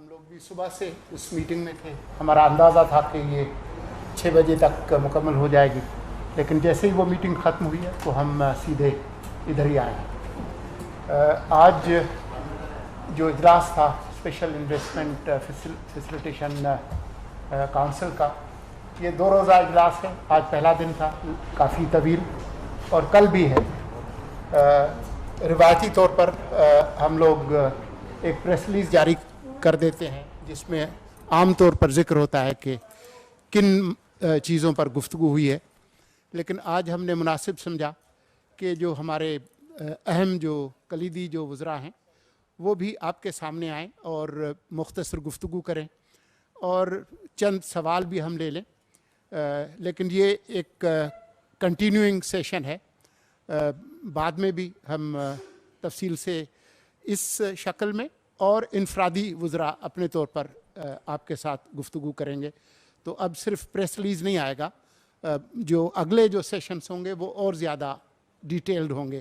ہم لوگ بھی صبح سے اس میٹنگ میں تھے. ہمارا اندازہ تھا کہ یہ 6 بجے تک مکمل ہو جائے گی, لیکن جیسے ہی وہ میٹنگ ختم ہوئی ہے تو ہم سیدھے ادھر ہی آئے ہیں. آج جو اجلاس تھا اسپیشل انویسٹمنٹ فیسیلیٹیشن کونسل کا, یہ 2 روزہ اجلاس ہے. آج پہلا دن تھا, کافی طویل, اور کل بھی ہے. روایتی طور پر ہم لوگ ایک پریس ریلیز جاری کر دیتے ہیں جس میں عام طور پر ذکر ہوتا ہے کہ کن چیزوں پر گفتگو ہوئی ہے, لیکن آج ہم نے مناسب سمجھا کہ جو ہمارے اہم جو کلیدی جو وزراء ہیں وہ بھی آپ کے سامنے آئیں اور مختصر گفتگو کریں, اور چند سوال بھی ہم لے لیں. لیکن یہ ایک کنٹینیوئنگ سیشن ہے, بعد میں بھی ہم تفصیل سے اس شکل میں اور انفرادی وزراء اپنے طور پر آپ کے ساتھ گفتگو کریں گے. تو اب صرف پریس ریلیز نہیں آئے گا, جو اگلے جو سیشنز ہوں گے وہ اور زیادہ ڈیٹیلڈ ہوں گے.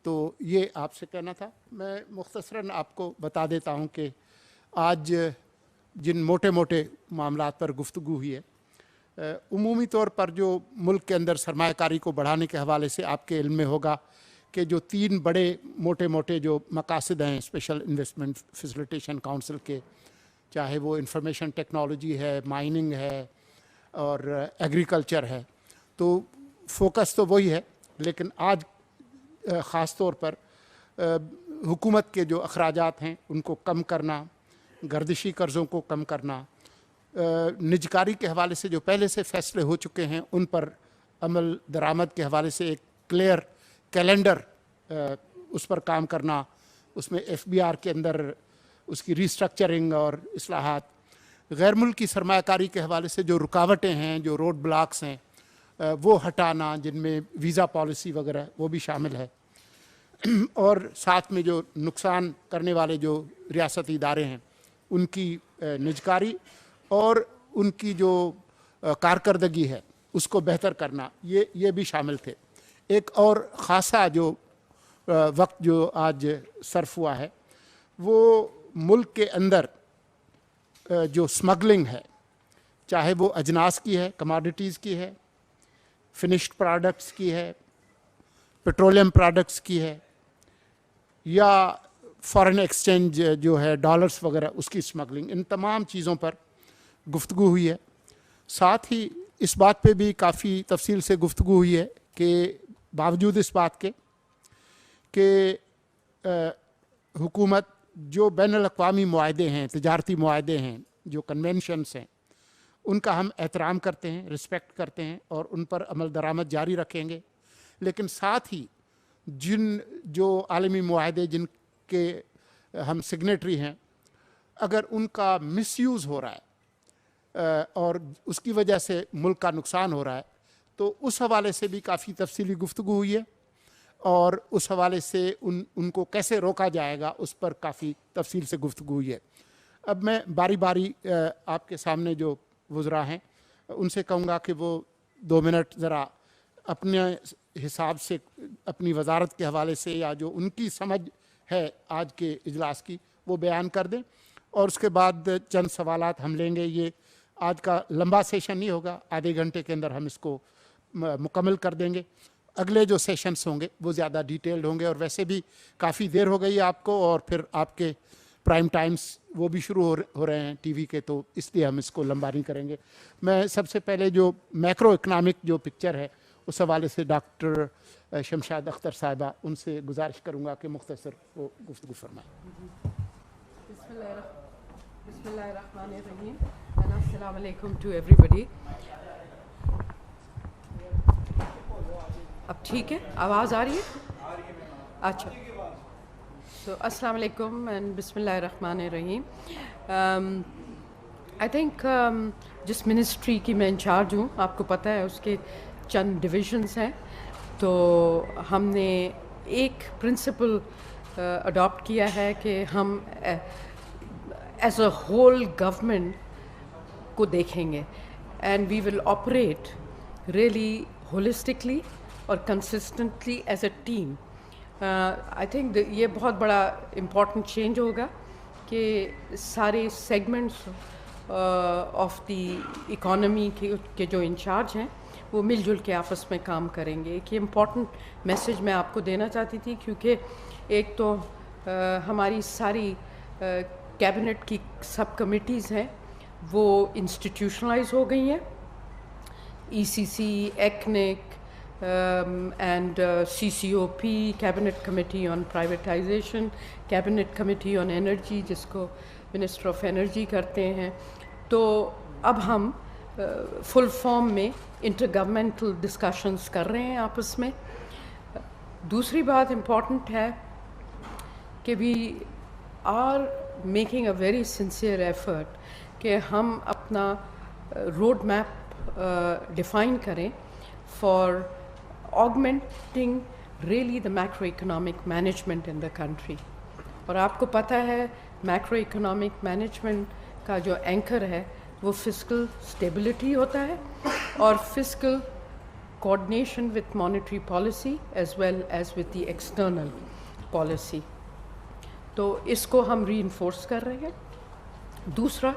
تو یہ آپ سے کہنا تھا. میں مختصراً آپ کو بتا دیتا ہوں کہ آج جن موٹے موٹے معاملات پر گفتگو ہوئی ہے, عمومی طور پر جو ملک کے اندر سرمایہ کاری کو بڑھانے کے حوالے سے آپ کے علم میں ہوگا کہ جو 3 بڑے موٹے جو مقاصد ہیں اسپیشل انویسٹمنٹ فیسیلیٹیشن کونسل کے, چاہے وہ انفارمیشن ٹیکنالوجی ہے, مائننگ ہے اور ایگریکلچر ہے, تو فوکس تو وہی ہے. لیکن آج خاص طور پر حکومت کے جو اخراجات ہیں ان کو کم کرنا, گردشی قرضوں کو کم کرنا, نجکاری کے حوالے سے جو پہلے سے فیصلے ہو چکے ہیں ان پر عمل درآمد کے حوالے سے ایک کلیئر کیلنڈر اس پر کام کرنا, اس میں FBR کے اندر اس کی ریسٹرکچرنگ اور اصلاحات, غیر ملکی سرمایہ کاری کے حوالے سے جو رکاوٹیں ہیں, جو روڈ بلاکس ہیں وہ ہٹانا, جن میں ویزا پالیسی وغیرہ وہ بھی شامل ہے, اور ساتھ میں جو نقصان کرنے والے جو ریاستی ادارے ہیں ان کی نجکاری اور ان کی جو کارکردگی ہے اس کو بہتر کرنا, یہ بھی شامل تھے. ایک اور خاصا جو وقت جو آج صرف ہوا ہے وہ ملک کے اندر جو سمگلنگ ہے, چاہے وہ اجناس کی ہے, کماڈیٹیز کی ہے, فنشڈ پروڈکٹس کی ہے, پیٹرولیم پروڈکٹس کی ہے, یا فارن ایکسچینج جو ہے ڈالرز وغیرہ اس کی سمگلنگ, ان تمام چیزوں پر گفتگو ہوئی ہے. ساتھ ہی اس بات پہ بھی کافی تفصیل سے گفتگو ہوئی ہے کہ باوجود اس بات کے کہ حکومت جو بین الاقوامی معاہدے ہیں, تجارتی معاہدے ہیں, جو کنونشنز ہیں, ان کا ہم احترام کرتے ہیں, رسپیکٹ کرتے ہیں اور ان پر عمل درآمد جاری رکھیں گے. لیکن ساتھ ہی جن جو عالمی معاہدے جن کے ہم سگنیٹری ہیں, اگر ان کا مس یوز ہو رہا ہے اور اس کی وجہ سے ملک کا نقصان ہو رہا ہے, تو اس حوالے سے بھی کافی تفصیلی گفتگو ہوئی ہے, اور اس حوالے سے ان کو کیسے روکا جائے گا اس پر کافی تفصیل سے گفتگو ہوئی ہے. اب میں باری باری آپ کے سامنے جو وزراء ہیں ان سے کہوں گا کہ وہ 2 منٹ ذرا اپنے حساب سے اپنی وزارت کے حوالے سے یا جو ان کی سمجھ ہے آج کے اجلاس کی وہ بیان کر دیں, اور اس کے بعد چند سوالات ہم لیں گے. یہ آج کا لمبا سیشن نہیں ہوگا, آدھے گھنٹے کے اندر ہم اس کو مکمل کر دیں گے. اگلے جو سیشنز ہوں گے وہ زیادہ ڈیٹیلڈ ہوں گے, اور ویسے بھی کافی دیر ہو گئی ہے آپ کو, اور پھر آپ کے پرائم ٹائمز وہ بھی شروع ہو رہے ہیں ٹی وی کے, تو اس لیے ہم اس کو لمبا نہیں کریں گے. میں سب سے پہلے جو میکرو اکنامک جو پکچر ہے اس حوالے سے ڈاکٹر شمشاد اختر صاحبہ, ان سے گزارش کروں گا کہ مختصر وہ گفتگو فرمائیں. بسم اللہ الرحمن الرحیم. السلام علیکم ٹو ایوری بڈی. اب ٹھیک ہے, آواز آ رہی ہے؟ اچھا. تو السلام علیکم اینڈ بسم اللہ الرحمن الرحیم. آئی تھنک جس منسٹری کی میں انچارج ہوں, آپ کو پتہ ہے اس کے چند ڈویژنس ہیں, تو ہم نے ایک پرنسپل اڈاپٹ کیا ہے کہ ہم ایز اے ہول گورنمنٹ کو دیکھیں گے, and we will operate really holistically اور consistently as a team. I think یہ بہت بڑا امپورٹنٹ چینج ہوگا. کہ سارے سیگمنٹس آف دی اکانومی کے جو انچارج ہیں وہ مل جل کے آپس میں کام کریں گے. ایک یہ امپورٹنٹ میسیج میں آپ کو دینا چاہتی تھی کیونکہ ایک تو ہماری ساری کیبنٹ کی سب کمیٹیز ہیں وہ انسٹیٹیوشنلائز ہو گئی ہیں. ECC, ECNIC and CCOP, Cabinet Committee on Privatization, Cabinet Committee on Energy جس کو Minister of Energy کرتے ہیں. تو اب ہم فل فارم میں انٹر گورنمنٹل ڈسکشنز کر رہے ہیں آپس میں. دوسری بات امپورٹنٹ ہے کہ we are making a very sincere effort کہ ہم اپنا روڈ میپ ڈیفائن کریں for augmenting really the macroeconomic management in the country. اور آپ کو پتہ ہے میکرو اکنامک مینجمنٹ کا جو اینکر ہے وہ فسکل اسٹیبلٹی ہوتا ہے اور fiscal coordination with monetary policy as well as with the external policy. تو اس کو ہم ری انفورس کر رہے ہیں. دوسرا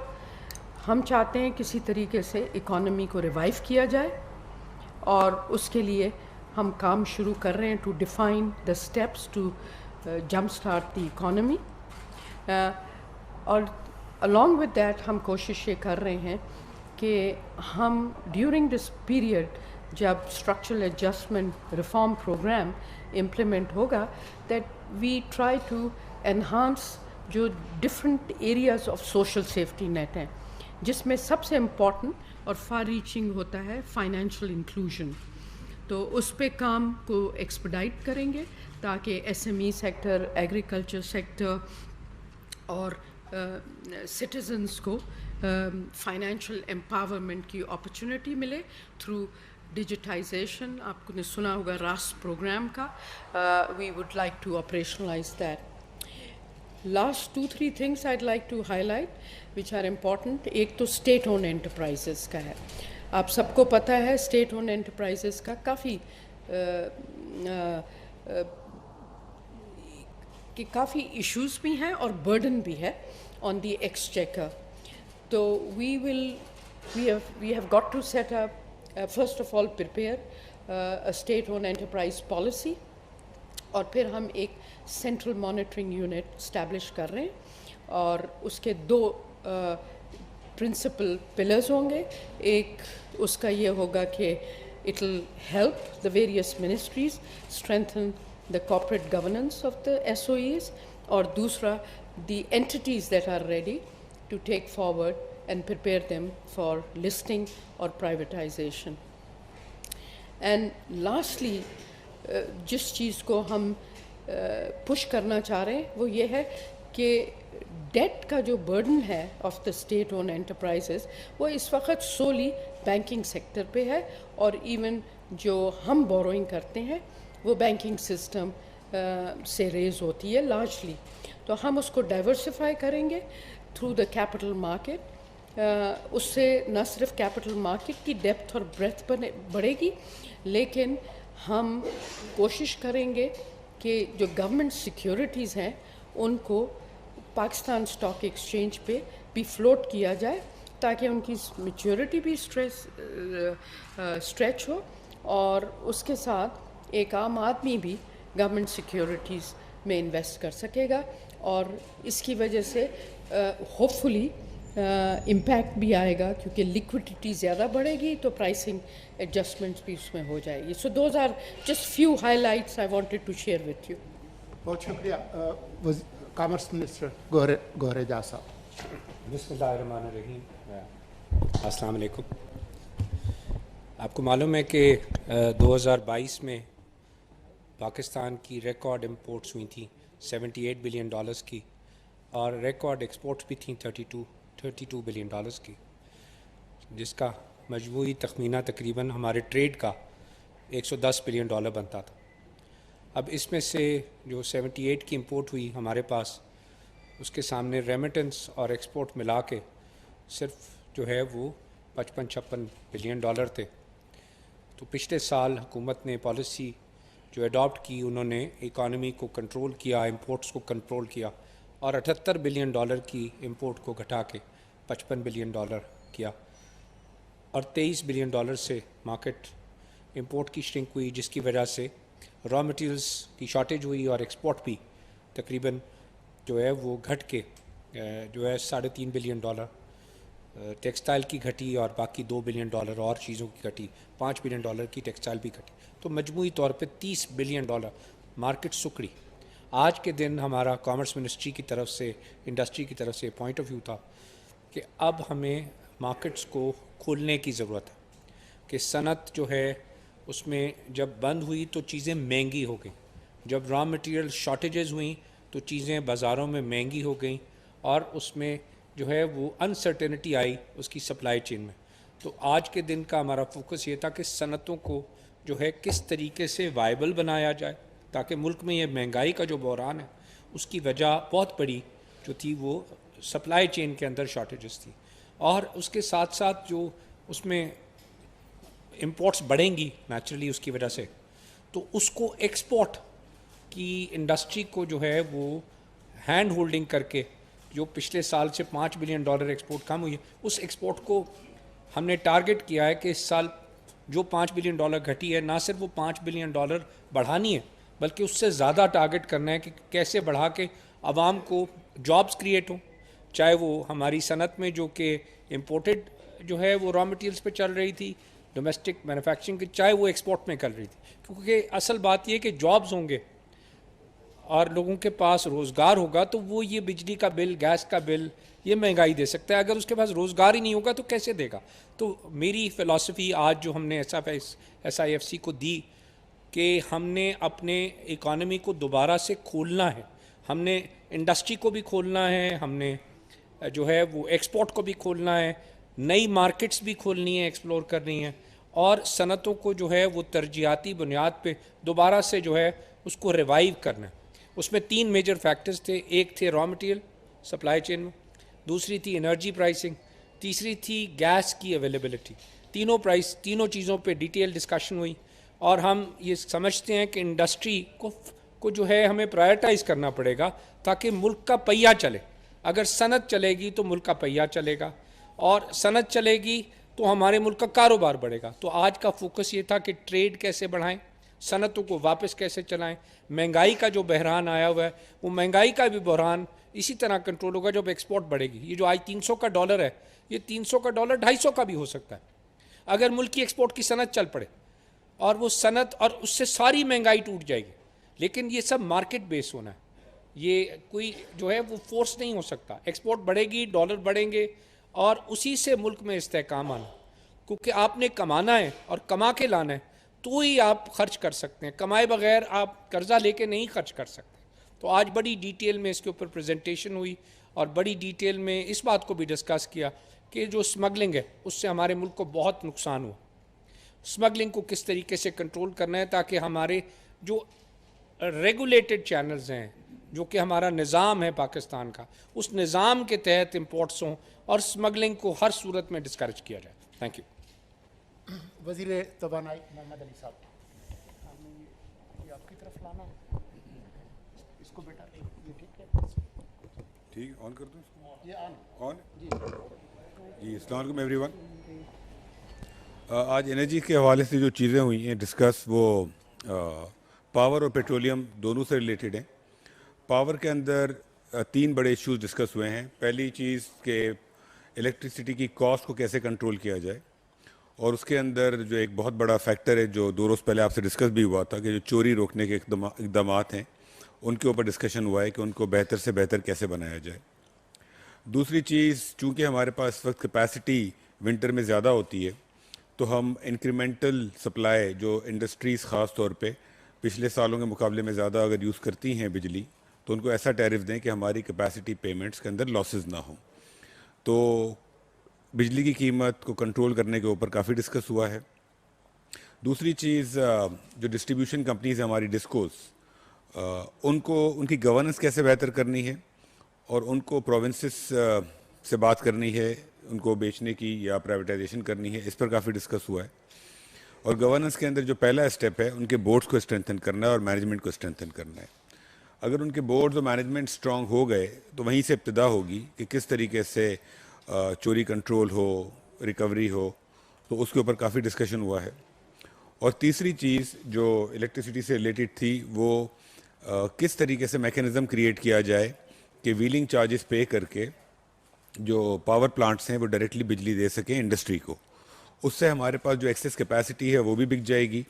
ہم چاہتے ہیں کسی طریقے سے اکانومی کو ریوائیو کیا جائے اور اس کے لیے ہم کام شروع کر رہے ہیں to define the steps to jump start the economy. اور along with that ہم کوشش یہ کر رہے ہیں کہ ہم ڈیورنگ دس پیریڈ جب structural adjustment reform program implement ہوگا that we try to enhance جو different areas of social safety net ہیں جس میں سب سے امپورٹنٹ اور فار ریچنگ ہوتا ہے فائنینشیل انکلوژن. تو اس پہ کام کو ایکسپیڈائٹ کریں گے تاکہ SME سیکٹر, ایگریکلچر سیکٹر اور سٹیزنس کو فائنینشیل امپاورمنٹ کی اپرچونیٹی ملے تھرو ڈیجیٹائزیشن. آپ نے سنا ہوگا راس پروگرام کا. We would like to operationalise that. Last 2-3 things I'd like to highlight which are important. ایک تو اسٹیٹ اون انٹرپرائزز کا ہے. آپ سب کو پتہ ہے اسٹیٹ اون انٹرپرائزز کا کافی ایشوز بھی ہیں اور برڈن بھی ہے آن دی ایکسچیکر. تو we have got to set up first of all prepare state own enterprise policy اور پھر ہم ایک سینٹرل مانیٹرنگ یونٹ اسٹیبلش کر رہے ہیں اور اس کے 2 پرنسپل پلرز ہوں گے. ایک اس کا یہ ہوگا کہ it will help the various ministries strengthen the corporate governance of the SOEs, اور دوسرا the entities that are ready to take forward and prepare them for listing or privatization. And lastly جس چیز کو ہم پش کرنا چاہ رہے ہیں وہ یہ ہے کہ ڈیٹ کا جو برڈن ہے of the state owned enterprises وہ اس وقت سولی بینکنگ سیکٹر پہ ہے اور ایون جو ہم بوروئنگ کرتے ہیں وہ بینکنگ سسٹم سے ریز ہوتی ہے لارجلی. تو ہم اس کو ڈائیورسفائی کریں گے تھرو دا کیپٹل مارکیٹ. اس سے نہ صرف کیپٹل مارکیٹ کی ڈیپتھ اور بریتھ بڑھے گی لیکن ہم کوشش کریں گے کہ جو گورنمنٹ سیکیورٹیز ہیں ان کو پاکستان اسٹاک ایکسچینج پہ بھی فلوٹ کیا جائے تاکہ ان کی میچورٹی بھی اسٹریچ ہو اور اس کے ساتھ ایک عام آدمی بھی گورنمنٹ سیکیورٹیز میں انویسٹ کر سکے گا اور اس کی وجہ سے ہوپ فلی امپیکٹ بھی آئے گا کیونکہ لیکوڈیٹی زیادہ بڑھے گی تو پرائسنگ ایڈجسٹمنٹس بھی اس میں ہو جائے گی. So those are just few highlights I wanted to share with you. بہت شکریہ. کامرس منسٹر گوہر اعجاز صاحب. بسم اللہ الرحمن الرحیم. السلام علیکم. آپ کو معلوم ہے کہ 2022 میں پاکستان کی ریکارڈ امپورٹس ہوئی تھیں $78 بلین کی اور ریکارڈ ایکسپورٹس بھی تھیں $32 بلین کی جس کا مجموعی تخمینہ تقریباً ہمارے ٹریڈ کا $110 بلین بنتا تھا. اب اس میں سے جو 78 کی امپورٹ ہوئی ہمارے پاس اس کے سامنے ریمیٹنس اور ایکسپورٹ ملا کے صرف جو ہے وہ $55-56 بلین تھے. تو پچھلے سال حکومت نے پالیسی جو اڈاپٹ کی انہوں نے اکانومی کو کنٹرول کیا, امپورٹس کو کنٹرول کیا اور 78 بلین ڈالر کی امپورٹ کو گھٹا کے 55 بلین ڈالر کیا، اور 23 بلین ڈالر سے مارکیٹ امپورٹ کی شرنک ہوئی، جس کی وجہ سے را مٹیریلز کی شارٹیج ہوئی اور ایکسپورٹ بھی تقریباً جو ہے وہ گھٹ کے جو ہے 3.5 بلین ڈالر ٹیکسٹائل کی گھٹی، اور باقی 2 بلین ڈالر اور چیزوں کی گھٹی، 5 بلین ڈالر کی ٹیکسٹائل بھی گھٹی، تو مجموعی طور پہ 30 بلین ڈالر مارکیٹ سکڑی۔ آج کے دن ہمارا کامرس منسٹری کی طرف سے، انڈسٹری کی طرف سے پوائنٹ آف ویو تھا کہ اب ہمیں مارکیٹس کو کھولنے کی ضرورت ہے، کہ صنعت جو ہے اس میں جب بند ہوئی تو چیزیں مہنگی ہو گئیں، جب را مٹیریل شارٹیجز ہوئیں تو چیزیں بازاروں میں مہنگی ہو گئیں، اور اس میں جو ہے وہ انسرٹینٹی آئی اس کی سپلائی چین میں۔ تو آج کے دن کا ہمارا فوکس یہ تھا کہ صنعتوں کو جو ہے کس طریقے سے وائبل بنایا جائے، تاکہ ملک میں یہ مہنگائی کا جو بحران ہے اس کی وجہ بہت بڑی جو تھی وہ سپلائی چین کے اندر شارٹیجز تھی، اور اس کے ساتھ ساتھ جو اس میں امپورٹس بڑھیں گی نیچرلی اس کی وجہ سے، تو اس کو ایکسپورٹ کی انڈسٹری کو جو ہے وہ ہینڈ ہولڈنگ کر کے، جو پچھلے سال سے 5 بلین ڈالر ایکسپورٹ کم ہوئی ہے، اس ایکسپورٹ کو ہم نے ٹارگٹ کیا ہے کہ اس سال جو 5 بلین ڈالر گھٹی ہے، نہ صرف وہ 5 بلین ڈالر بڑھانی ہے بلکہ اس سے زیادہ ٹارگٹ کرنا ہے کہ کیسے بڑھا کے عوام کو جابز کریٹ ہوں، چاہے وہ ہماری صنعت میں جو کہ امپورٹڈ جو ہے وہ را مٹیریلز پہ چل رہی تھی، ڈومیسٹک مینوفیکچرنگ کی، چاہے وہ ایکسپورٹ میں کر رہی تھی، کیونکہ اصل بات یہ کہ جابز ہوں گے اور لوگوں کے پاس روزگار ہوگا تو وہ یہ بجلی کا بل، گیس کا بل، یہ مہنگائی دے سکتا ہے۔ اگر اس کے پاس روزگار ہی نہیں ہوگا تو کیسے دے گا؟ تو میری فلسفی آج جو ہم نے SIFC کو دی کہ ہم نے اپنے اکانومی کو دوبارہ سے کھولنا ہے، ہم نے انڈسٹری کو بھی کھولنا ہے، ہم نے جو ہے وہ ایکسپورٹ کو بھی کھولنا ہے، نئی مارکیٹس بھی کھولنی ہے، ایکسپلور کرنی ہے، اور صنعتوں کو جو ہے وہ ترجیحاتی بنیاد پہ دوبارہ سے جو ہے اس کو ریوائیو کرنا ہے۔ اس میں 3 میجر فیکٹرز تھے، ایک تھے را مٹیریل سپلائی چین میں، دوسری تھی انرجی پرائسنگ، تیسری تھی گیس کی اویلیبلٹی۔ تینوں چیزوں پہ ڈیٹیل ڈسکشن ہوئی، اور ہم یہ سمجھتے ہیں کہ انڈسٹری کو جو ہے ہمیں پرائرٹائز کرنا پڑے گا تاکہ ملک کا پہیہ چلے۔ اگر صنعت چلے گی تو ملک کا پہیہ چلے گا، اور صنعت چلے گی تو ہمارے ملک کا کاروبار بڑھے گا۔ تو آج کا فوکس یہ تھا کہ ٹریڈ کیسے بڑھائیں، صنعتوں کو واپس کیسے چلائیں، مہنگائی کا جو بحران آیا ہوا ہے وہ مہنگائی کا بھی بحران اسی طرح کنٹرول ہوگا جب ایکسپورٹ بڑھے گی۔ یہ جو آج 300 کا ڈالر ہے، یہ 300 کا ڈالر 250 کا بھی ہو سکتا ہے اگر ملک کی ایکسپورٹ کی صنعت چل پڑے، اور وہ صنعت، اور اس سے ساری مہنگائی ٹوٹ جائے گی۔ لیکن یہ سب مارکیٹ بیس ہونا ہے، یہ کوئی جو ہے وہ فورس نہیں ہو سکتا۔ ایکسپورٹ بڑھے گی، ڈالر بڑھیں گے، اور اسی سے ملک میں استحکام آنا، کیونکہ آپ نے کمانا ہے اور کما کے لانا ہے تو ہی آپ خرچ کر سکتے ہیں، کمائے بغیر آپ قرضہ لے کے نہیں خرچ کر سکتے۔ تو آج بڑی ڈیٹیل میں اس کے اوپر پریزنٹیشن ہوئی، اور بڑی ڈیٹیل میں اس بات کو بھی ڈسکس کیا کہ جو اسمگلنگ ہے اس سے ہمارے ملک کو بہت نقصان ہوا، اسمگلنگ کو کس طریقے سے کنٹرول کرنا ہے تاکہ ہمارے جو ریگولیٹڈ چینلز ہیں، جو کہ ہمارا نظام ہے پاکستان کا، اس نظام کے تحت امپورٹس ہوں اور اسمگلنگ کو ہر صورت میں ڈسکریج کیا جائے۔ Thank you. وزیر توانائی محمد علی صاحب، یہ آپ کی طرف لانا ہے اس کو بیٹا، یہ ٹھیک ہے؟ ٹھیک، آن کر دوں اس کو؟ یہ آن جی جی۔ السلام علیکم ایوری ون۔ آج انرجی کے حوالے سے جو چیزیں ہوئی ہیں ڈسکس، وہ پاور اور پیٹرولیم دونوں سے ریلیٹڈ ہیں۔ پاور کے اندر 3 بڑے ایشوز ڈسکس ہوئے ہیں۔ پہلی چیز کہ الیکٹریسٹی کی کاسٹ کو کیسے کنٹرول کیا جائے، اور اس کے اندر جو ایک بہت بڑا فیکٹر ہے جو 2 روز پہلے آپ سے ڈسکس بھی ہوا تھا، کہ جو چوری روکنے کے اقدامات ہیں ان کے اوپر ڈسکشن ہوا ہے کہ ان کو بہتر سے بہتر کیسے بنایا جائے۔ دوسری چیز، چونکہ ہمارے پاس اس وقت کیپیسٹی ونٹر میں زیادہ ہوتی ہے، تو ہم انکریمنٹل سپلائی جو انڈسٹریز خاص طور پہ پچھلے سالوں کے مقابلے میں زیادہ اگر یوز کرتی ہیں بجلی، تو ان کو ایسا ٹیرف دیں کہ ہماری کیپیسٹی پیمنٹس کے اندر لاسز نہ ہوں۔ تو بجلی کی قیمت کو کنٹرول کرنے کے اوپر کافی ڈسکس ہوا ہے۔ دوسری چیز، جو ڈسٹریبیوشن کمپنیز ہیں ہماری ڈسکوز، ان کی گورننس کیسے بہتر کرنی ہے، اور ان کو پروونسز سے بات کرنی ہے، ان کو بیچنے کی یا پرائیویٹائزیشن کرنی ہے، اس پر کافی ڈسکس ہوا ہے۔ اور گورننس کے اندر جو پہلا اسٹیپ ہے، ان کے بورڈز کو اسٹرینتھن کرنا ہے اور مینجمنٹ کو اسٹرینتھن کرنا ہے۔ اگر ان کے بورڈز اور مینجمنٹ سٹرانگ ہو گئے تو وہیں سے ابتدا ہوگی کہ کس طریقے سے چوری کنٹرول ہو، ریکوری ہو، تو اس کے اوپر کافی ڈسکشن ہوا ہے. اور تیسری چیز جو الیکٹریسٹی سے ریلیٹڈ تھی وہ کس طریقے سے میکینزم کریٹ کیا جائے کہ ویلنگ چارجز پے کر کے جو پاور پلانٹس ہیں وہ ڈائریکٹلی بجلی دے سکیں انڈسٹری کو. اس سے ہمارے پاس جو ایکسیس کیپیسٹی ہے وہ بھی بک جائے گی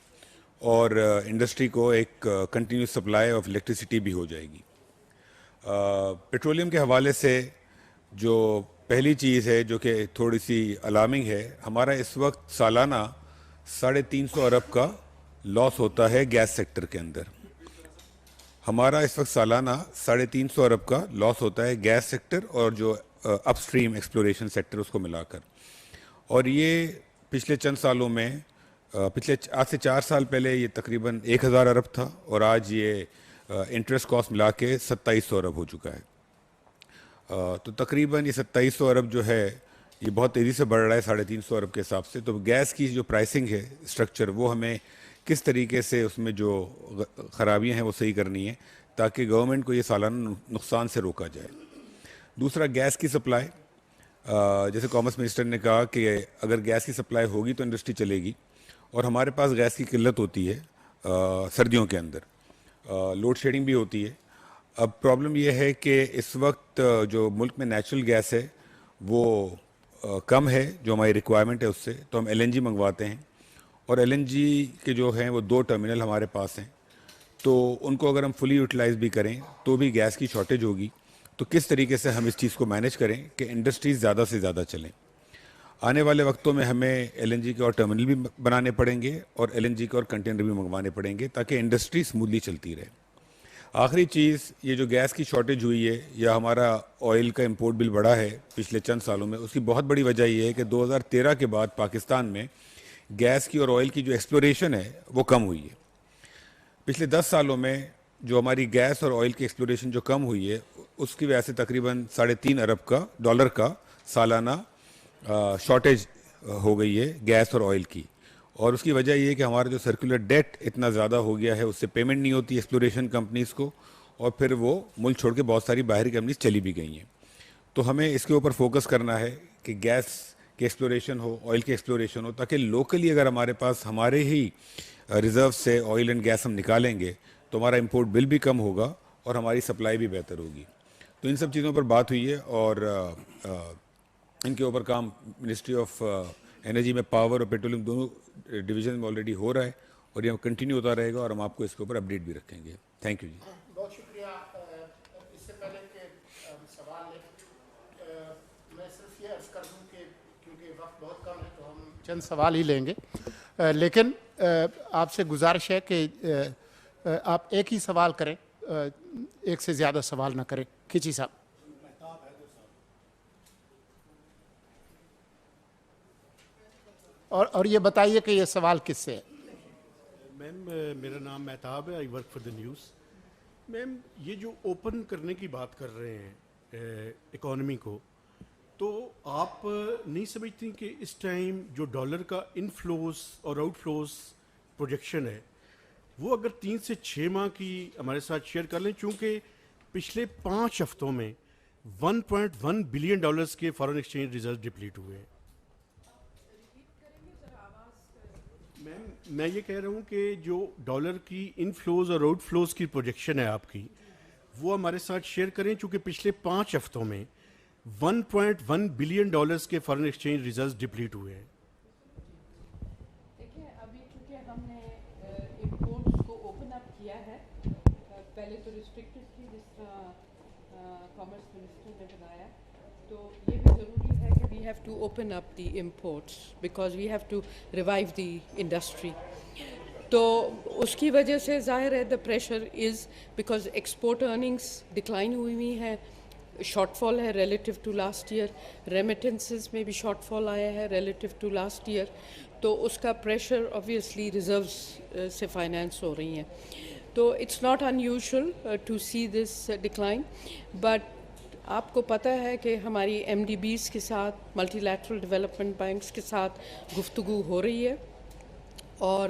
اور انڈسٹری کو ایک کنٹینیوس سپلائی آف الیکٹریسٹی بھی ہو جائے گی. پیٹرولیم کے حوالے سے جو پہلی چیز ہے جو کہ تھوڑی سی الارمنگ ہے، ہمارا اس وقت سالانہ 350 ارب کا لاس ہوتا ہے گیس سیکٹر کے اندر. ہمارا اس وقت سالانہ 350 ارب کا لاس ہوتا ہے گیس سیکٹر اور جو اپ اسٹریم ایکسپلوریشن سیکٹر اس کو ملا کر. اور یہ پچھلے چند سالوں میں آج سے 4 سال پہلے یہ تقریباً 1000 ارب تھا اور آج یہ انٹرسٹ کاسٹ ملا کے 2700 ارب ہو چکا ہے. تو تقریباً یہ 2700 ارب جو ہے یہ بہت تیزی سے بڑھ رہا ہے 350 ارب کے حساب سے. تو گیس کی جو پرائسنگ ہے اسٹرکچر وہ ہمیں کس طریقے سے اس میں جو خرابیاں ہیں وہ صحیح کرنی ہے تاکہ گورنمنٹ کو یہ سالانہ نقصان سے روکا جائے. دوسرا گیس کی سپلائی، جیسے کامرس منسٹر نے کہا کہ اگر گیس کی سپلائی ہوگی تو انڈسٹری چلے گی، اور ہمارے پاس گیس کی قلت ہوتی ہے سردیوں کے اندر، لوڈ شیڈنگ بھی ہوتی ہے. اب پرابلم یہ ہے کہ اس وقت جو ملک میں نیچرل گیس ہے وہ کم ہے جو ہماری ریکوائرمنٹ ہے اس سے، تو ہم LNG منگواتے ہیں، اور LNG کے جو ہیں وہ 2 ٹرمینل ہمارے پاس ہیں. تو ان کو اگر ہم فلی یوٹیلائز بھی کریں تو بھی گیس کی شارٹیج ہوگی. تو کس طریقے سے ہم اس چیز کو مینیج کریں کہ انڈسٹریز زیادہ سے زیادہ چلیں. آنے والے وقتوں میں ہمیں LNG کے اور ٹرمینل بھی بنانے پڑیں گے اور LNG کے اور کنٹینر بھی منگوانے پڑیں گے تاکہ انڈسٹری اسموتھلی چلتی رہے. آخری چیز، یہ جو گیس کی شارٹیج ہوئی ہے یا ہمارا آئل کا امپورٹ بل بڑھا ہے پچھلے چند سالوں میں، اس کی بہت بڑی وجہ یہ ہے کہ 2013 کے بعد پاکستان میں گیس کی اور آئل کی جو ایکسپلوریشن ہے وہ کم ہوئی ہے. پچھلے 10 سالوں میں جو ہماری گیس اور آئل کی ایکسپلوریشن جو کم ہوئی ہے اس کی وجہ سے تقریباً 3.5 ارب کا ڈالر کا سالانہ شارٹیج ہو گئی ہے گیس اور آئل کی. اور اس کی وجہ یہ ہے کہ ہمارا جو سرکولر ڈیٹ اتنا زیادہ ہو گیا ہے، اس سے پیمنٹ نہیں ہوتی ایکسپلوریشن کمپنیز کو، اور پھر وہ ملک چھوڑ کے بہت ساری باہری کمپنیز چلی بھی گئی ہیں. تو ہمیں اس کے اوپر فوکس کرنا ہے کہ گیس کی ایکسپلوریشن ہو، آئل کی ایکسپلوریشن ہو، تاکہ لوکلی اگر ہمارے پاس ہمارے ہی ریزرو سے آئل اینڈ گیس ہم نکالیں گے تو ہمارا امپورٹ بل بھی کم ہوگا اور ہماری سپلائی بھی بہتر ہوگی. تو ان سب چیزوں پر بات ہوئی ہے اور ان کے اوپر کام منسٹری آف انرجی میں پاور اور پیٹرولیم دونوں ڈویژن میں آلریڈی ہو رہا ہے اور یہ کنٹینیو ہوتا رہے گا اور ہم آپ کو اس کے اوپر اپڈیٹ بھی رکھیں گے. تھینک یو جی. بہت شکریہ. اس سے پہلے کہ سوال لیں، میں صرف یہ عرض کر دوں کہ کیونکہ وقت بہت کم ہے تو ہم چند سوال ہی لیں گے، لیکن آپ سے گزارش ہے کہ آپ ایک ہی سوال کریں، ایک سے زیادہ سوال نہ کریں. کھچی صاحب. اور یہ بتائیے کہ یہ سوال کس سے ہے؟ میم میرا نام مہتاب ہے، I work for the news. Ma'am یہ جو اوپن کرنے کی بات کر رہے ہیں اکانومی کو، تو آپ نہیں سمجھتی کہ اس ٹائم جو ڈالر کا انفلوز اور آؤٹ فلوز پروجیکشن ہے وہ اگر 3 سے 6 ماہ کی ہمارے ساتھ شیئر کر لیں، چونکہ پچھلے 5 ہفتوں میں $1.1 بلین کے فارن ایکسچینج ریزرو ڈپلیٹ ہوئے ہیں. میم میں یہ کہہ رہا ہوں کہ جو ڈالر کی انفلوز اور آؤٹ فلوز کی پروجیکشن ہے آپ کی، وہ ہمارے ساتھ شیئر کریں، چونکہ پچھلے 5 ہفتوں میں $1.1 بلین کے فارن ایکسچینج ریزرو ڈپلیٹ ہوئے ہیں. دیکھیں ابھی چونکہ ہم نے امپورٹس کو اوپن اپ کیا ہے، پہلے تو ریسٹرکٹڈ تھی جس طرح کامرس منسٹر نے بتایا، تو یہ بھی ضروری ہے کہ we have to open up the imports because we have to revive the industry. تو اس کی وجہ سے ظاہر ہے the pressure is because export earnings decline ہوئی ہیں، شارٹ فال ہے relative to last year, remittances میں بھی شارٹ فال آیا ہے ریلیٹیو ٹو لاسٹ ایئر، تو اس کا پریشر آبویسلی ریزروز سے فائنینس ہو رہی ہیں. تو it's not unusual to see this decline, but آپ کو پتہ ہے کہ ہماری MDBs کے ساتھ، ملٹی لیٹرل ڈیولپمنٹ بینکس کے ساتھ گفتگو ہو رہی ہے، اور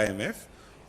IMF,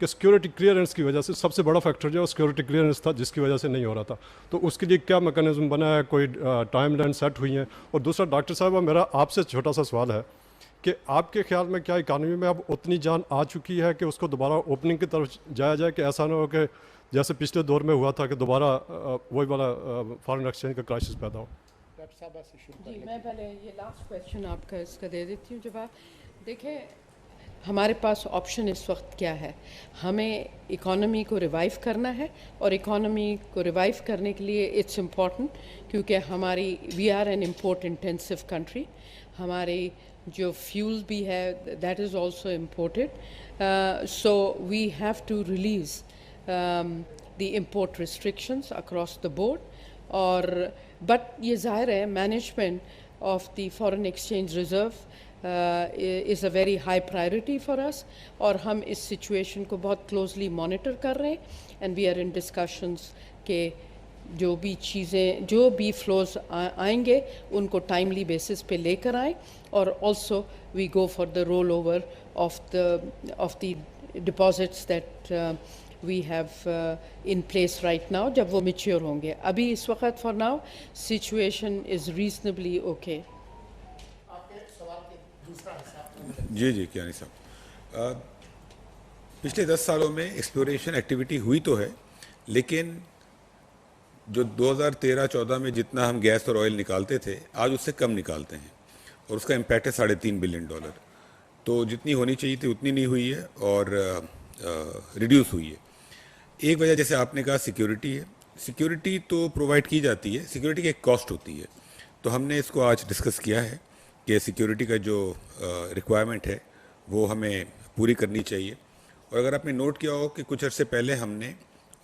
کہ سیکورٹی کلیئرنس کی وجہ سے سب سے بڑا فیکٹر جو ہے سیکورٹی کلیئرنس تھا جس کی وجہ سے نہیں ہو رہا تھا. تو اس کے لیے کیا میکانزم بنا ہے, کوئی ٹائم لائن سیٹ ہوئی ہیں؟ اور دوسرا ڈاکٹر صاحبہ میرا آپ سے چھوٹا سا سوال ہے کہ آپ کے خیال میں کیا اکانومی میں اب اتنی جان آ چکی ہے کہ اس کو دوبارہ اوپننگ کی طرف جایا جائے, کہ ایسا نہ ہو کہ جیسے پچھلے دور میں ہوا تھا کہ دوبارہ وہی والا فارن ایکسچینج کا کرائسس پیدا ہو؟ جی میں پہلے یہ لاسٹ کویشچن آپ کا اس کا دے دیتی ہوں جواب. دیکھیں ہمارے پاس آپشن اس وقت کیا ہے, ہمیں اکانومی کو ریوائیو کرنا ہے, اور اکانومی کو ریوائیو کرنے کے لیے اٹس امپورٹنٹ کیونکہ ہماری we are an import intensive country, ہماری جو فیول بھی ہے that is also imported, so we have to release the import restrictions across the board. اور بٹ یہ ظاہر ہے management of the foreign exchange reserve is a very high priority for us, اور ہم اس سچویشن کو بہت کلوزلی مانیٹر کر رہے ہیں, and we are in discussions کہ جو بھی چیزیں جو بھی فلوز آئیں گے ان کو ٹائملی بیسس پہ لے کر آئیں, اور also we go for the roll over of the deposits that we have in place right now, جب وہ میچیور ہوں گے. ابھی اس وقت for now situation is reasonably okay. جی کیانی صاحب, پچھلے 10 سالوں میں ایکسپلوریشن ایکٹیویٹی ہوئی تو ہے, لیکن جو 2013-14 میں جتنا ہم گیس اور آئل نکالتے تھے آج اس سے کم نکالتے ہیں, اور اس کا امپیکٹ ہے $3.5 بلین. تو جتنی ہونی چاہیے تھی اتنی نہیں ہوئی ہے اور ریڈیوس ہوئی ہے. ایک وجہ جیسے آپ نے کہا سیکیورٹی ہے. سیکیورٹی تو پرووائڈ کی جاتی ہے, سیکیورٹی کی ایک کاسٹ ہوتی ہے, تو ہم نے اس کو آج ڈسکس کیا ہے کہ سیکیورٹی کا جو ریکوائرمنٹ ہے وہ ہمیں پوری کرنی چاہیے. اور اگر آپ نے نوٹ کیا ہو کہ کچھ عرصے پہلے ہم نے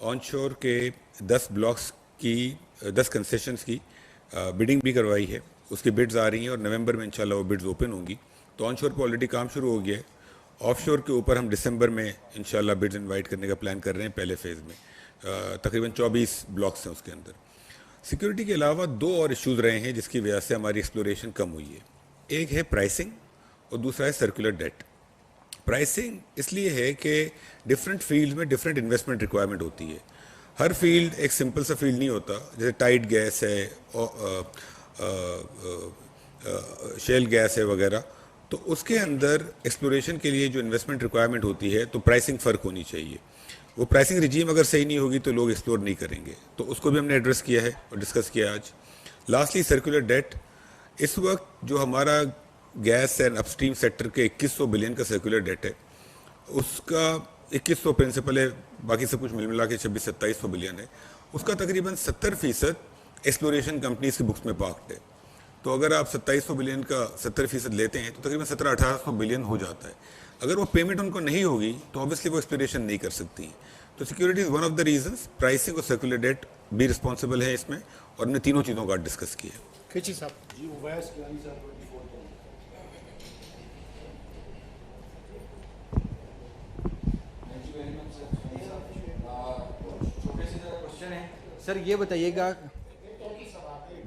آن شور کے 10 بلاکس کی 10 کنسیشنز کی بڈنگ بھی کروائی ہے, اس کی بڈز آ رہی ہیں اور نومبر میں انشاءاللہ وہ بڈز اوپن ہوں گی. تو آن شور پہ آلریڈی کام شروع ہو گیا ہے. آف شور کے اوپر ہم دسمبر میں انشاءاللہ بڈز انوائٹ کرنے کا پلان کر رہے ہیں پہلے فیز میں. تقریباً 24 بلاکس ہیں اس کے اندر. سیکیورٹی کے علاوہ 2 اور ایشوز رہے ہیں جس کی وجہ سے ہماری ایکسپلوریشن کم ہوئی ہے. ایک ہے پرائسنگ اور دوسرا ہے سرکولر ڈیٹ. پرائسنگ اس لیے ہے کہ ڈفرینٹ فیلڈ میں ڈفرینٹ انویسٹمنٹ ریکوائرمنٹ ہوتی ہے. ہر فیلڈ ایک سمپل سا فیلڈ نہیں ہوتا. جیسے ٹائٹ گیس ہے, شیل گیس ہے وغیرہ, تو اس کے اندر ایکسپلوریشن کے لیے جو انویسٹمنٹ ریکوائرمنٹ ہوتی ہے تو پرائسنگ فرق ہونی چاہیے. وہ پرائسنگ رجیم اگر صحیح نہیں ہوگی تو لوگ ایکسپلور نہیں کریں گے. تو اس کو بھی ہم نے ایڈریس کیا ہے اور ڈسکس کیا آج. Lastly circular debt. اس وقت جو ہمارا gas and upstream sector کے 2100 بلین کا سرکولر ڈیٹ ہے, اس کا 2100 پرنسپل ہے, باقی سب کچھ مل ملا کے 2600-2700 بلین ہے. اس کا تقریباً 70% ایکسپلوریشن کمپنیز کی بکس میں پارکڈ ہے. تو اگر آپ 2700 بلین کا 70% لیتے ہیں تو تقریباً 1700-1800 بلین ہو جاتا ہے. اگر وہ پیمنٹ ان کو نہیں ہوگی تو اوبیسلی وہ ایکسپلوریشن نہیں کر سکتی. تو security is one of the reasons. Pricing اور سرکولر ڈیٹ بھی رسپانسبل ہے اس میں, اور ہم نے تینوں چیزوں کا ڈسکس کیا. کھچی صاحب. جی اویس کیانی صاحب سر یہ بتائیے گا.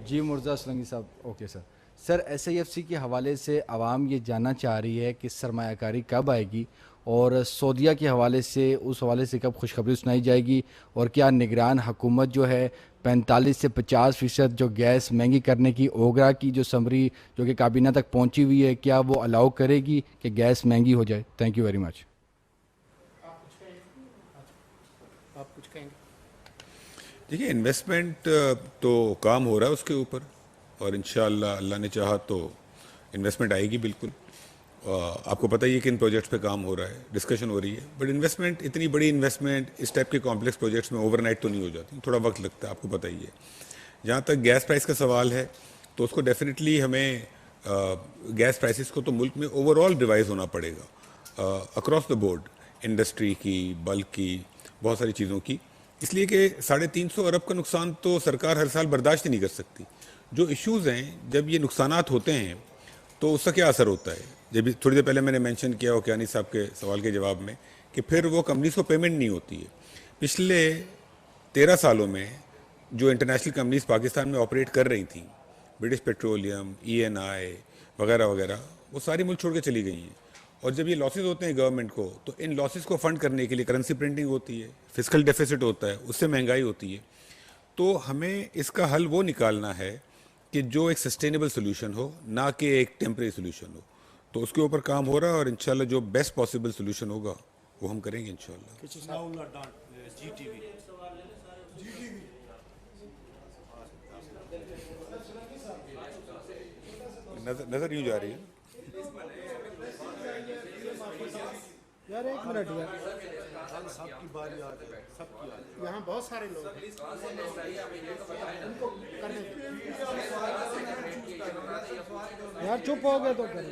جی مرزا سلنگی صاحب. Okay sir. Sir S I F C کے حوالے سے عوام یہ جاننا چاہ رہی ہے کہ سرمایہ کاری کب آئے گی, اور سعودیہ کے حوالے سے اس حوالے سے کب خوشخبری سنائی جائے گی, اور کیا نگران حکومت جو ہے 45 سے 50% جو گیس مہنگی کرنے کی اوگرا کی جو سمری جو کہ کابینہ تک پہنچی ہوئی ہے, کیا وہ الاؤ کرے گی کہ گیس مہنگی ہو جائے؟ Thank you very much. آپ کچھ کہیں گے؟ دیکھیے انویسٹمنٹ تو کام ہو رہا ہے اس کے اوپر, اور انشاءاللہ اللہ نے چاہا تو انویسٹمنٹ آئے گی بالکل. آپ کو پتہ ہی ہے کہ ان پروجیکٹس پہ کام ہو رہا ہے, ڈسکشن ہو رہی ہے. بٹ انویسٹمنٹ, اتنی بڑی انویسٹمنٹ اس ٹائپ کے کمپلیکس پروجیکٹس میں اوور نائٹ تو نہیں ہو جاتی, تھوڑا وقت لگتا ہے, آپ کو پتہ ہی ہے. جہاں تک گیس پرائس کا سوال ہے تو اس کو ڈیفینیٹلی ہمیں گیس پرائسز کو تو ملک میں اوور آل ریوائز ہونا پڑے گا اکراس دا بورڈ, انڈسٹری کی, بلک کی, بہت ساری چیزوں کی. اس لیے کہ 350 ارب کا نقصان تو سرکار ہر سال برداشت ہی نہیں کر سکتی. جو ایشوز ہیں, جب یہ نقصانات ہوتے ہیں تو اس کا کیا اثر ہوتا ہے. جب تھوڑی دیر پہلے میں نے مینشن کیا اوکیانی صاحب کے سوال کے جواب میں کہ پھر وہ کمپنیز کو پیمنٹ نہیں ہوتی ہے. پچھلے 13 سالوں میں جو انٹرنیشنل کمپنیز پاکستان میں آپریٹ کر رہی تھیں, برٹش پیٹرولیم, ENI وغیرہ وغیرہ, وہ ساری ملک چھوڑ کے چلی گئی ہیں. اور جب یہ لاسز ہوتے ہیں گورنمنٹ کو تو ان لاسز کو فنڈ کرنے کے لیے کرنسی پرنٹنگ ہوتی ہے, فسکل ڈیفیسٹ ہوتا ہے, اس سے مہنگائی ہوتی ہے. تو ہمیں اس کا حل وہ نکالنا ہے کہ جو ایک سسٹینیبل سولوشن ہو, نہ کہ ایک ٹیمپریری سولوشن ہو. تو اس کے اوپر کام ہو رہا ہے اور انشاءاللہ جو بیسٹ پاسبل سولوشن ہوگا وہ ہم کریں گے انشاءاللہ. نظر یوں جا رہی ہے. یار ایک منٹ یار, یہاں بہت سارے لوگ ہیں. یار چپ ہو گئے تو کریں.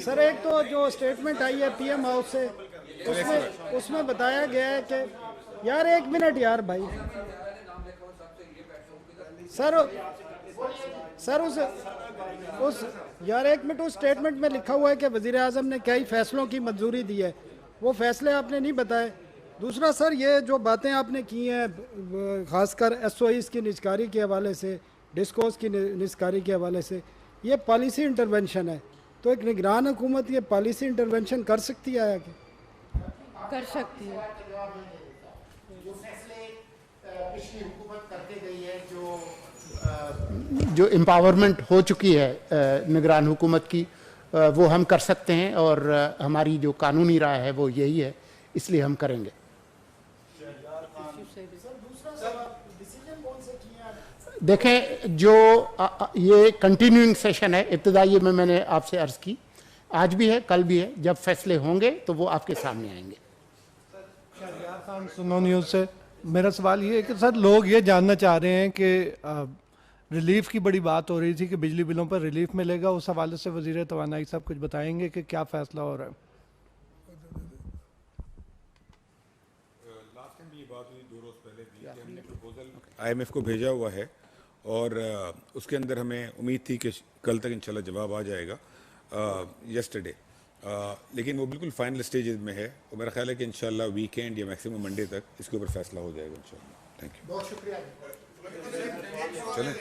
سر ایک تو جو اسٹیٹمنٹ آئی ہے پی ایم ہاؤس سے, اس میں بتایا گیا ہے کہ یار ایک منٹ یار بھائی, سر اس یار ایک منٹ, اس اسٹیٹمنٹ میں لکھا ہوا ہے کہ وزیر اعظم نے کئی فیصلوں کی منظوری دی ہے, وہ فیصلے آپ نے نہیں بتائے. دوسرا سر, یہ جو باتیں آپ نے کی ہیں خاص کر ایس او ایز کی نجکاری کے حوالے سے, ڈسکوز کی نجکاری کے حوالے سے, یہ پالیسی انٹرونشن ہے. تو ایک نگران حکومت یہ پالیسی انٹرونشن کر سکتی ہے کہ کر سکتی ہے؟ جو فیصلے پچھلی حکومت کرتے گئی ہے, جو امپاورمنٹ ہو چکی ہے نگران حکومت کی, وہ ہم کر سکتے ہیں, اور ہماری جو قانونی رائے ہے وہ یہی ہے, اس لیے ہم کریں گے. دیکھیں, جو یہ کنٹینیوئنگ سیشن ہے, ابتدائی میں نے آپ سے عرض کی, آج بھی ہے, کل بھی ہے. جب فیصلے ہوں گے تو وہ آپ کے سامنے آئیں گے. شہریار خان, سنو نیوز سے. میرا سوال یہ ہے کہ سر لوگ یہ جاننا چاہ رہے ہیں کہ ریلیف کی بڑی بات ہو رہی تھی کہ بجلی بلوں پر ریلیف ملے گا, اس حوالے سے وزیر توانائی صاحب کچھ بتائیں گے کہ کیا فیصلہ ہو رہا ہے؟ لاسٹ ٹائم یہ بات ہوئی 2 روز پہلے بھی کہ ہم نے پروپوزل آئی ایم ایف کو بھیجا ہوا ہے, اور اس کے اندر ہمیں امید تھی کہ کل تک انشاءاللہ جواب آ جائے گا, یسٹرڈے. لیکن وہ بالکل فائنل سٹیجز میں ہے, اور میرا خیال ہے کہ انشاءاللہ ویکینڈ یا میکسیمم منڈے تک اس کے اوپر فیصلہ ہو جائے گا انشاءاللہ. Thank you. بہت شکریہ. چلیں.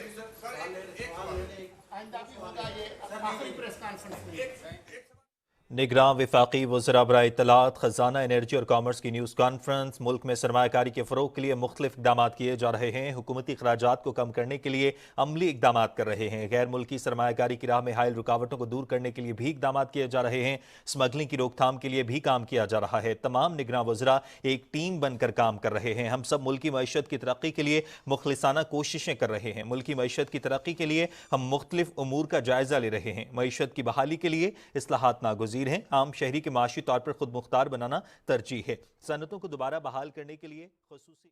نگراں وفاقی وزراء برائے اطلاعات, خزانہ, انرجی اور کامرس کی نیوز کانفرنس. ملک میں سرمایہ کاری کے فروغ کے لیے مختلف اقدامات کیے جا رہے ہیں. حکومتی اخراجات کو کم کرنے کے لیے عملی اقدامات کر رہے ہیں. غیر ملکی سرمایہ کاری کی راہ میں حائل رکاوٹوں کو دور کرنے کے لیے بھی اقدامات کیے جا رہے ہیں. اسمگلنگ کی روک تھام کے لیے بھی کام کیا جا رہا ہے. تمام نگراں وزراء ایک ٹیم بن کر کام کر رہے ہیں. ہم سب ملکی معیشت کی ترقی کے لیے مخلصانہ کوششیں کر رہے ہیں. ملکی معیشت کی ترقی کے لیے ہم مختلف امور کا جائزہ لے رہے ہیں. معیشت کی بحالی کے لیے اصلاحات ناگزیر ہیں. عام شہری کے معاشی طور پر خود مختار بنانا ترجیح ہے. صنعتوں کو دوبارہ بحال کرنے کے لیے خصوصی